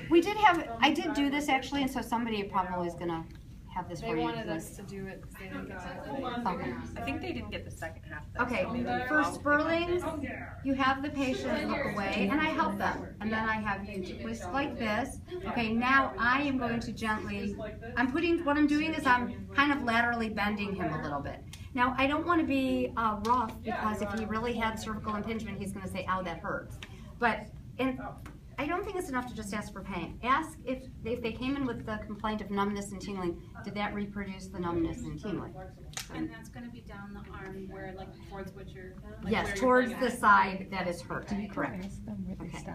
We did have, I did do this actually, and so somebody probably is gonna have this for you. They wanted us to do it because they didn't get the Okay. I think they didn't get the second half. Though, Okay, so maybe for I'll Sperlings, you have the patient look away, and I help them. And then I have you twist like this. Okay, now I am going to gently, what I'm doing is I'm kind of laterally bending him a little bit. Now, I don't want to be rough, because if he really had cervical impingement, he's going to say, ow, that hurts. But I don't think it's enough to just ask for pain. Ask if they came in with the complaint of numbness and tingling, did that reproduce the numbness and tingling? And that's going to be down the arm where, like, towards what you're... Like, yes, towards the side that is hurt. Correct. Okay.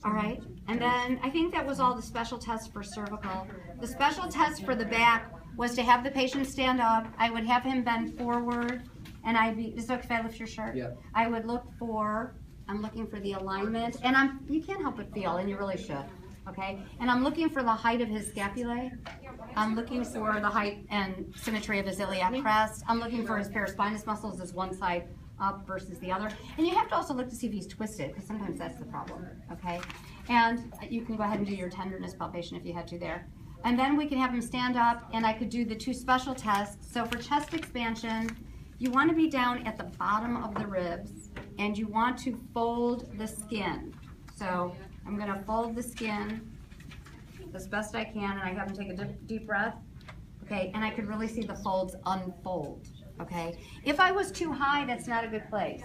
All right. And then I think that was all the special tests for cervical. The special test for the back was to have the patient stand up. I would have him bend forward, and is it okay if I lift your shirt? Yeah. I would look for... I'm looking for the alignment, and you can't help but feel, and you really should, okay? And I'm looking for the height of his scapulae. I'm looking for the height and symmetry of his iliac crest. I'm looking for his paraspinous muscles as one side up versus the other. And you have to also look to see if he's twisted, because sometimes that's the problem, okay? And you can go ahead and do your tenderness palpation if you had to there. And then we can have him stand up, and I could do the two special tests. So for chest expansion, you want to be down at the bottom of the ribs, and you want to fold the skin. So I'm going to fold the skin as best I can, and I have him take a deep breath. Okay, and I could really see the folds unfold. Okay, if I was too high, that's not a good place.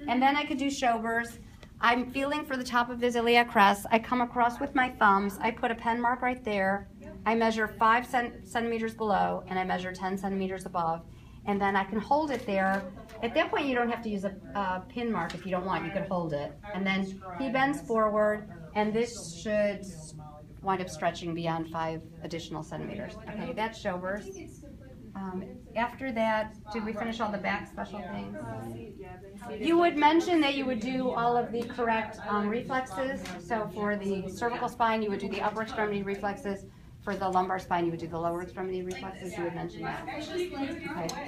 And then I could do Schober's. I'm feeling for the top of his iliac crest. I come across with my thumbs. I put a pen mark right there. I measure 5 centimeters below, and I measure 10 centimeters above. And then I can hold it there. At that point, you don't have to use a pin mark if you don't want. You could hold it. And then he bends forward, and this should wind up stretching beyond 5 additional centimeters. Okay, that's Schober's. After that, did we finish all the back special things? You would mention that you would do all of the correct reflexes. So for the cervical spine, you would do the upper extremity reflexes. For the lumbar spine, you would do the lower extremity reflexes. You would mention that. Okay.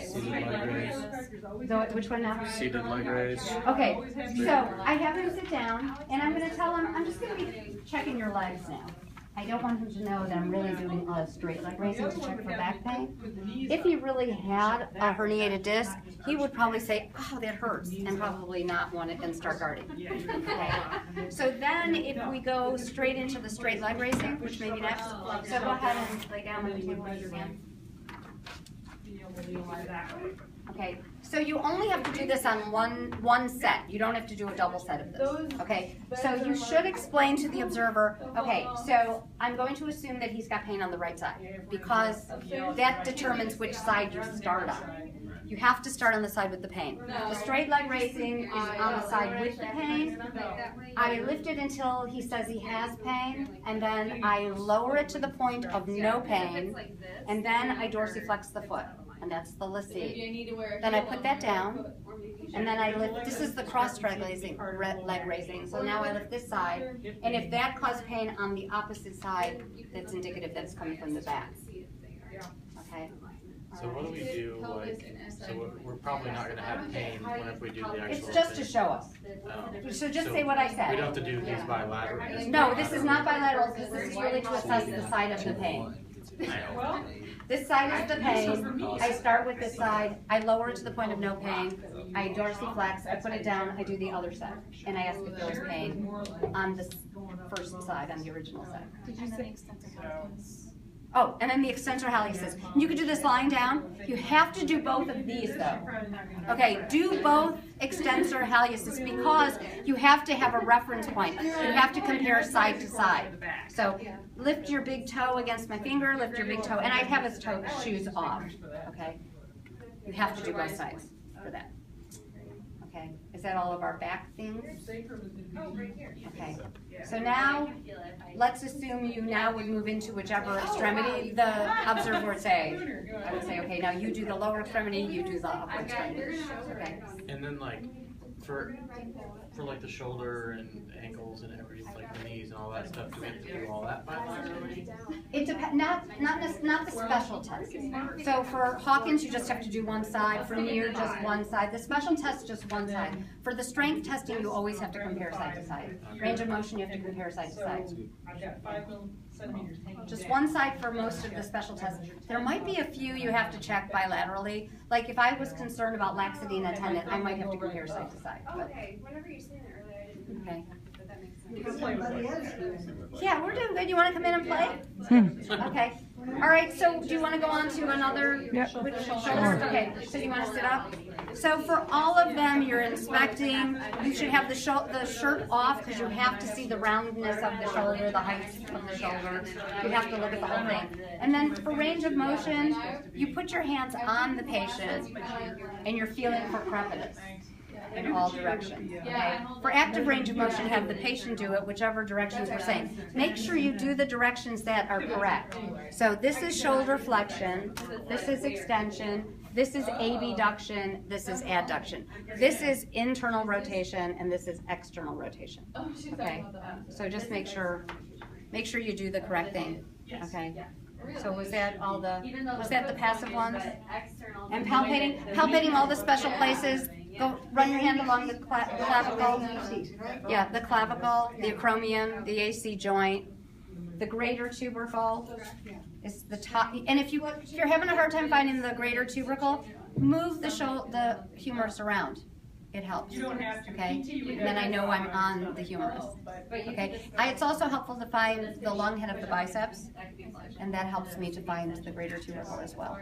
Seated leg raise. Which one now? Seated leg raise. Okay, so I have him sit down, and I'm going to tell him, I'm just going to be checking your legs now. I don't want him to know that I'm really doing a straight leg raising to check for back pain. If he really had a herniated disc, he would probably say, oh, that hurts, and probably not want it and start guarding. Okay. So then if we go straight into the straight leg raising, which may be next, so go ahead and lay down on the table with your hand. Okay, so you only have to do this on one set. You don't have to do a double set of this. Okay, so you should explain to the observer, okay, so I'm going to assume that he's got pain on the right side, because that determines which side you start on. You have to start on the side with the pain. The straight leg raising is on the side with the pain. I lift it until he says he has pain, and then I lower it to the point of no pain, and then I dorsiflex the foot. And that's the Lassie. Then I put that down, and then I lift. This is the cross leg raising. So now I lift this side, and if that caused pain on the opposite side, that's indicative that it's coming from the back. Okay. So what do we do? So we're probably not going to have pain whenever we do the actual. It's just to show us. So just say what I said. We don't have to do these bilateral. No, this is not bilateral, because this is really to assess the side of the pain. This side is the pain. I start with this side. I lower it to the point of no pain. I dorsiflex. I put it down. I do the other side. And I ask if there was pain on the first side, on the original side. Did you say extensor hallucis? Oh, and then the extensor hallucis. You could do this lying down. You have to do both of these, though. Okay, do both extensor hallucis, because you have to have a reference point. You have to compare side to side. So lift your big toe against my finger, lift your big toe, and I'd have his shoes off, okay? You have to do both sides for that. Okay, is that all of our back things? Okay, so now let's assume you now would move into whichever extremity the observer would say. I would say, okay, now you do the lower extremity, you do the upper extremity. Okay. And then like for like the shoulder and ankles and everything, like the knees and all that, stuff, do we have to do all that bilaterally? It depends, not the special test. So for Hawkins, you just have to do one side. For Near, just one side. The special test, just one side. For the strength testing, you always have to compare side to side. Range of motion, you have to compare side to side. I've got 5 centimeters hanging Just down. one side for most of the special tests. There might be a few you have to check bilaterally. Like if I was concerned about laxity in a tendon, I might have to compare side to side. But, Okay, whenever you said it earlier, I didn't. okay. But that makes sense. You can play with it. Yeah, we're doing good. You want to come in and play? Okay. All right. So do you want to go on to another shoulder? Okay. So you want to sit up? So for all of them, you're inspecting. You should have the shirt off because you have to see the roundness of the shoulder, the height of the shoulder. You have to look at the whole thing. And then for range of motion, you put your hands on the patient and you're feeling for crepitus in all directions. Okay? For active range of motion, have the patient do it, whichever directions we're saying. Make sure you do the directions that are correct. So this is shoulder flexion, this is extension, this is abduction, this is adduction. This is internal rotation, and this is external rotation. Okay? So just make sure you do the correct thing. Okay? So was that the passive ones? And palpating all the special places. Go run your hand along the clavicle. Yeah, the clavicle, the acromion, the AC joint, the greater tubercle is the top. And if you're having a hard time finding the greater tubercle, move the humerus around. It helps. Okay, and then I know I'm on the humerus. Okay, it's also helpful to find the long head of the biceps, and that helps me to find the greater tubercle as well.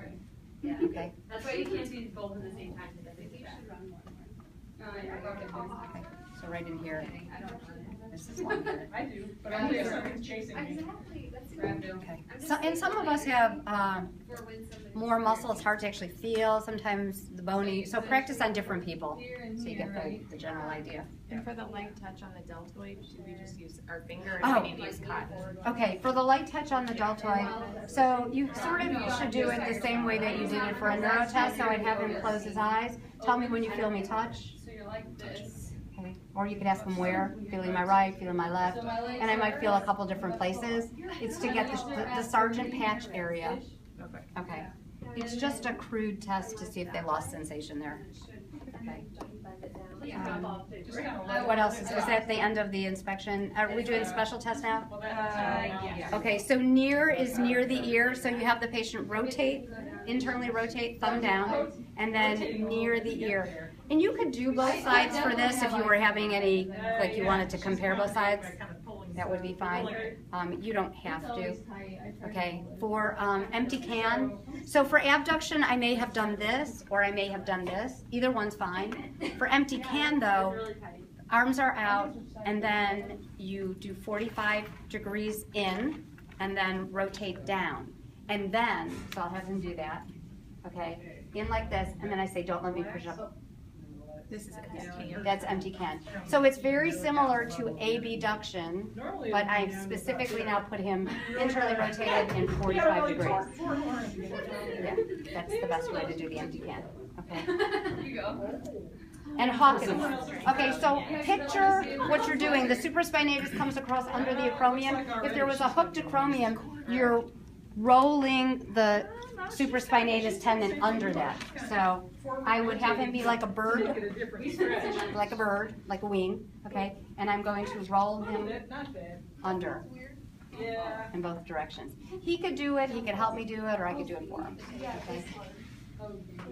Okay. That's why you can't do both at the same time. Okay, so right in here. This is long head. I do, but only if something's chasing me. Okay. So, and some of us have more muscle. It's hard to actually feel. Sometimes the bony. So practice on different people, so you get the general idea. And for the light touch on the deltoid, should we just use our finger Oh. or do we need to use cotton? Okay, for the light touch on the deltoid, so you sort of should do it the same way that you did it for a neuro test. So I'd have him close his eyes. Tell me when you feel me touch. So you're like this. Okay. Or you could ask him where. Feeling my right, feeling my left, and I might feel a couple different places. It's to get the Sargent patch area. Okay. It's just a crude test to see if they lost sensation there. Okay. What else? Was that the end of the inspection? Are we doing special test now? Yeah. Okay, so near is near the ear, so you have the patient rotate, internally rotate, thumb down, and then near the ear. And you could do both sides for this if you were having any, like you wanted to compare both sides. That would be fine. You don't have to. Okay, for empty can. So for abduction, I may have done this or I may have done this. Either one's fine. For empty can though, arms are out and then you do 45 degrees in and then rotate down. And then, so I'll have him do that. Okay, in like this, and then I say, don't let me push up. This is empty can. That's empty can. So it's very similar to abduction, but I specifically now put him internally rotated in 45 degrees. Yeah, that's the best way to do the empty can. Okay. You go. And Hawkins. Okay, so picture what you're doing. The supraspinatus comes across under the acromion. If there was a hooked acromion, you're rolling the supraspinatus tendon under that. So I would have him be like a bird, like a wing, okay? And I'm going to roll him under in both directions. He could do it, he could help me do it, or I could do it for him, okay?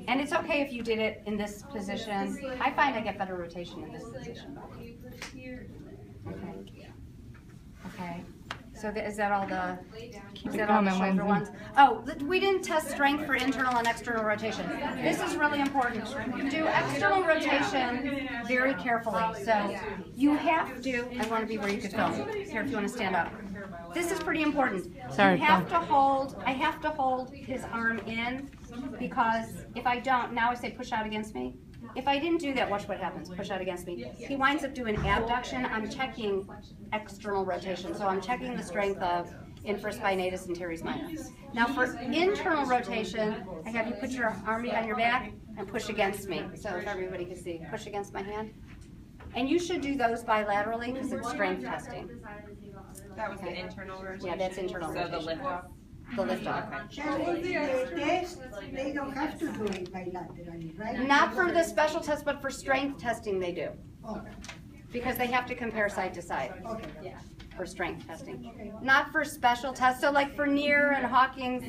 And it's okay if you did it in this position. I find I get better rotation in this position. Okay. Okay. So is that all the shoulder ones? Oh, we didn't test strength for internal and external rotation. This is really important. You do external rotation very carefully. So you have to, I want to be where you could film. Here, if you want to stand up. This is pretty important. Sorry, I have to hold his arm in because if I don't, now I say push out against me. If I didn't do that, watch what happens. Push out against me. He winds up doing abduction. I'm checking external rotation. So I'm checking the strength of infraspinatus and teres minor. Now for internal rotation, I have you put your arm behind your back and push against me. So if everybody can see, push against my hand. And you should do those bilaterally because it's strength testing. That was the internal rotation? Yeah, that's internal So the rotation. lift off? The lift off. So the test, they don't have to do it bilaterally, right? Not for the special test, but for strength testing they do. Okay, Because they have to compare side to side okay. for strength testing. Not for special tests. So like for Neer and Hawkins,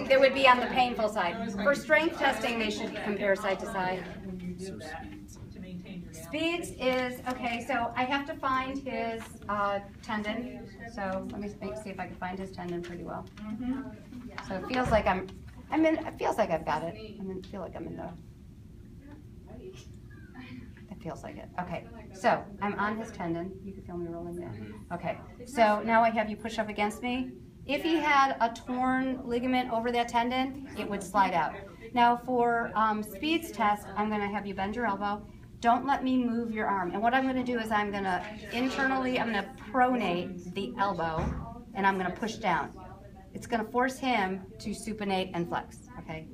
they would be on the painful side. For strength testing, they should compare side to side. To maintain your balance. Speeds is, okay, so I have to find his tendon. So let me see if I can find his tendon pretty well. So it feels like it feels like I've got it. I feel like I'm in the, it feels like it. Okay, so I'm on his tendon. You can feel me rolling down. Okay, so now I have you push up against me. If he had a torn ligament over that tendon, it would slide out. Now for Speed's test, I'm gonna have you bend your elbow. Don't let me move your arm. And what I'm gonna do is I'm gonna pronate the elbow and I'm gonna push down. It's gonna force him to supinate and flex, okay?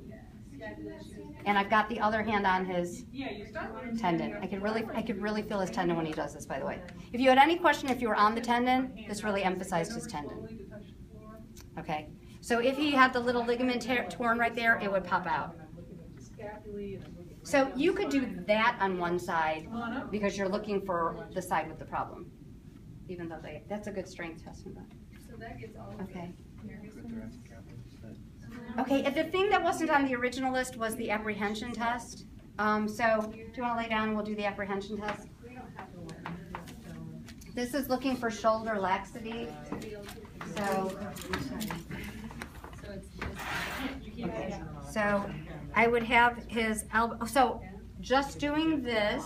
And I've got the other hand on his tendon. I could really feel his tendon when he does this, by the way. If you had any question if you were on the tendon, this really emphasized his tendon. Okay, so if he had the little ligament torn right there, it would pop out. So you could do that on one side because you're looking for the side with the problem. Even though that's a good strength test. Okay. Okay, and the thing that wasn't on the original list was the apprehension test. So do you want to lay down and we'll do the apprehension test? This is looking for shoulder laxity. So I would have his elbow. So just doing this,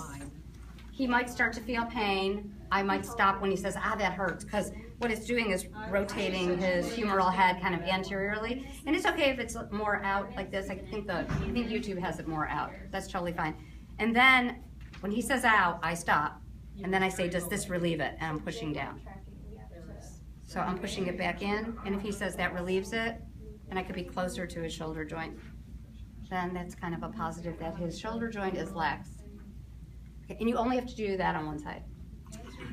he might start to feel pain. I might stop when he says, ah, that hurts, because what it's doing is rotating his humeral head kind of anteriorly. And it's okay if it's more out like this. I think YouTube has it more out. That's totally fine. And then when he says ow, I stop. And then I say, does this relieve it? And I'm pushing down. So I'm pushing it back in. And if he says that relieves it, and I could be closer to his shoulder joint, then that's kind of a positive that his shoulder joint is lax. Okay, and you only have to do that on one side.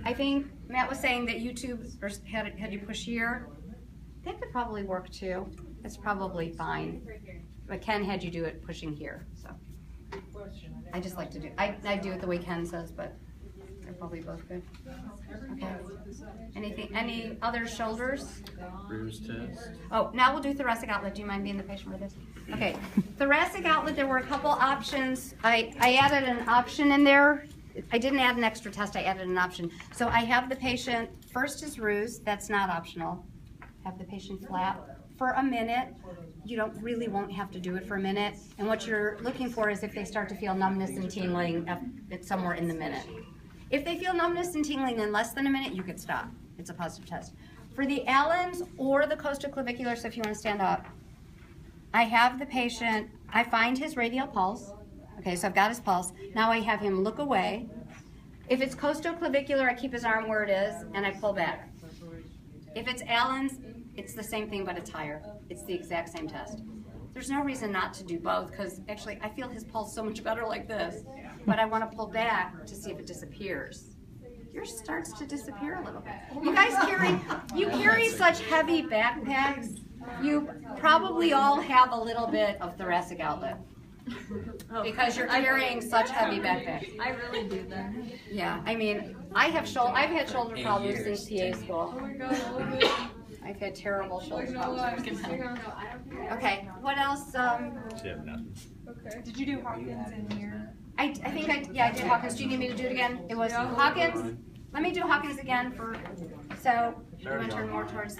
I think Matt was saying that YouTube had you push here. That could probably work too. That's probably fine. But Ken had you do it pushing here. So I just like to do. I do it the way Ken says, but they're probably both good. Okay. Anything? Any other shoulders? Bruise test. Oh, now we'll do thoracic outlet. Do you mind being the patient with this? Okay. Thoracic outlet. There were a couple options. I added an option in there. I didn't add an extra test, I added an option. So I have the patient, first is ruse, that's not optional. Have the patient flap for a minute. You won't have to do it for a minute. And what you're looking for is if they start to feel numbness and tingling somewhere in the minute. If they feel numbness and tingling in less than a minute, you could stop. It's a positive test. For the Allen's or the costoclavicular, so if you want to stand up, I have the patient, I find his radial pulse. Okay, so I've got his pulse. Now I have him look away. If it's costoclavicular, I keep his arm where it is and I pull back. If it's Allen's, it's the same thing, but it's higher. It's the exact same test. There's no reason not to do both because actually I feel his pulse so much better like this, but I want to pull back to see if it disappears. Yours starts to disappear a little bit. You guys carry such heavy backpacks. You probably all have a little bit of thoracic outlet. Because you're carrying such heavy backpacks. I really do that. Yeah, I mean, I've had shoulder problems since PA school. Oh my god. I've had terrible shoulder problems. Okay, what else? Okay. Did you do Hawkins in here? I think I did Hawkins. Do you need me to do it again? It was Hawkins. Let me do Hawkins again so you want to turn more towards,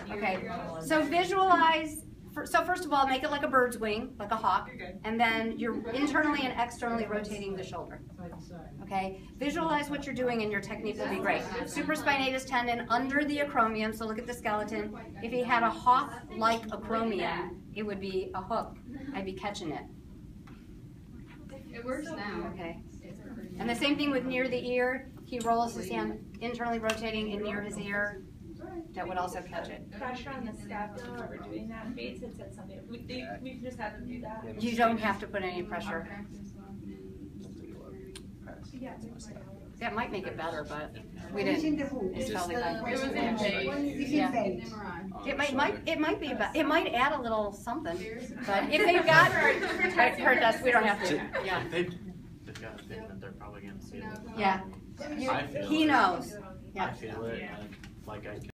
okay. So visualize. So first of all, make it like a bird's wing, like a hawk, and then you're internally and externally rotating the shoulder. Okay? Visualize what you're doing and your technique will be great. Supraspinatus tendon under the acromion, so look at the skeleton. If he had a hawk-like acromion, it would be a hook. I'd be catching it. It works now. Okay. And the same thing with near the ear. He rolls his hand internally rotating and near his ear. That would also catch it. Pressure on the scapula while we're doing that. Bates had said something. We can just have them do that. You don't have to put any pressure. That might make it better, but we It's in didn't. the book. It's totally fine. It was in May. It's Yeah. in phase. It might be, it might add a little something, but if they've got her desk, we don't have to, yeah. If they've got a pigment, they're probably gonna feel it. Yeah. I feel He it. knows. I Yeah. feel it, like I can